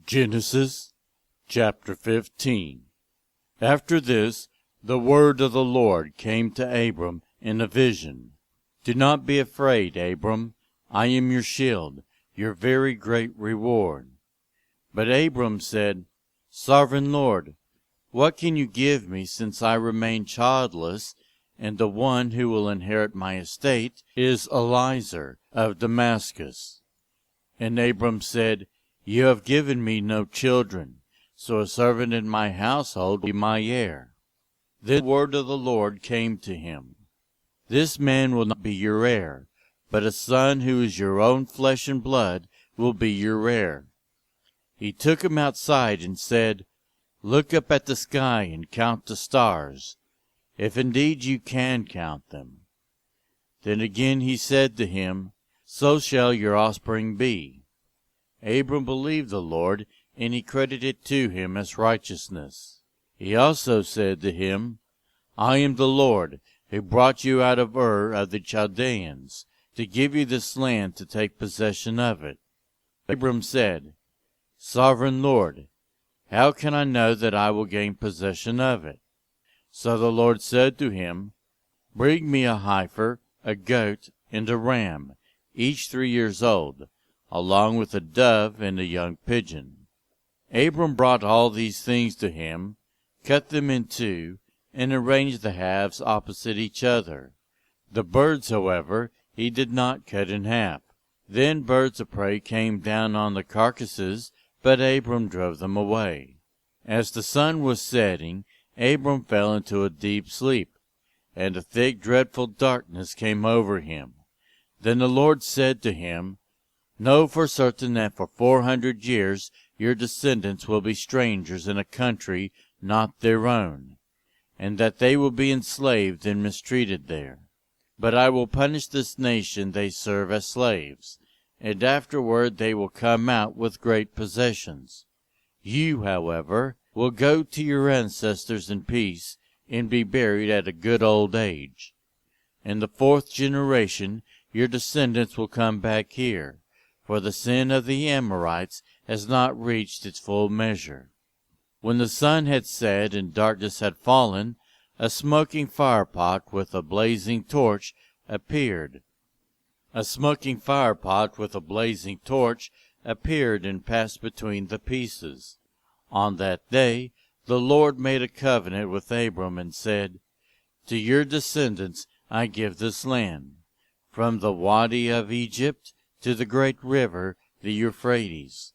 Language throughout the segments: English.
Genesis chapter 15. After this, the word of the Lord came to Abram in a vision. Do not be afraid, Abram. I am your shield, your very great reward. But Abram said, Sovereign Lord, what can you give me, since I remain childless, and the one who will inherit my estate is Eliezer of Damascus? And Abram said, You have given me no children, so a servant in my household will be my heir. Then the word of the Lord came to him. This man will not be your heir, but a son who is your own flesh and blood will be your heir. He took him outside and said, Look up at the sky and count the stars, if indeed you can count them. Then again he said to him, So shall your offspring be. Abram believed the Lord, and he credited it to him as righteousness. He also said to him, I am the Lord, who brought you out of Ur of the Chaldeans, to give you this land to take possession of it. Abram said, Sovereign Lord, how can I know that I will gain possession of it? So the Lord said to him, Bring me a heifer, a goat, and a ram, each 3 years old, along with a dove and a young pigeon. Abram brought all these things to him, cut them in two, and arranged the halves opposite each other. The birds, however, he did not cut in half. Then birds of prey came down on the carcasses, but Abram drove them away. As the sun was setting, Abram fell into a deep sleep, and a thick dreadful darkness came over him. Then the Lord said to him, Know for certain that for 400 years your descendants will be strangers in a country not their own, and that they will be enslaved and mistreated there. But I will punish this nation they serve as slaves, and afterward they will come out with great possessions. You, however, will go to your ancestors in peace, and be buried at a good old age. In the 4th generation your descendants will come back here, for the sin of the Amorites has not reached its full measure. When the sun had set and darkness had fallen, a smoking firepot with a blazing torch appeared. A smoking firepot with a blazing torch appeared and passed between the pieces. On that day the Lord made a covenant with Abram and said, To your descendants I give this land, from the Wadi of Egypt to the great river, the Euphrates,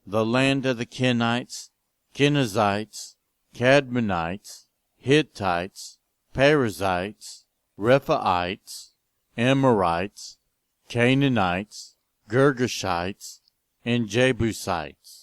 the land of the Kenites, Kenizzites, Cadmonites, Hittites, Perizzites, Rephaites, Amorites, Canaanites, Girgashites, and Jebusites.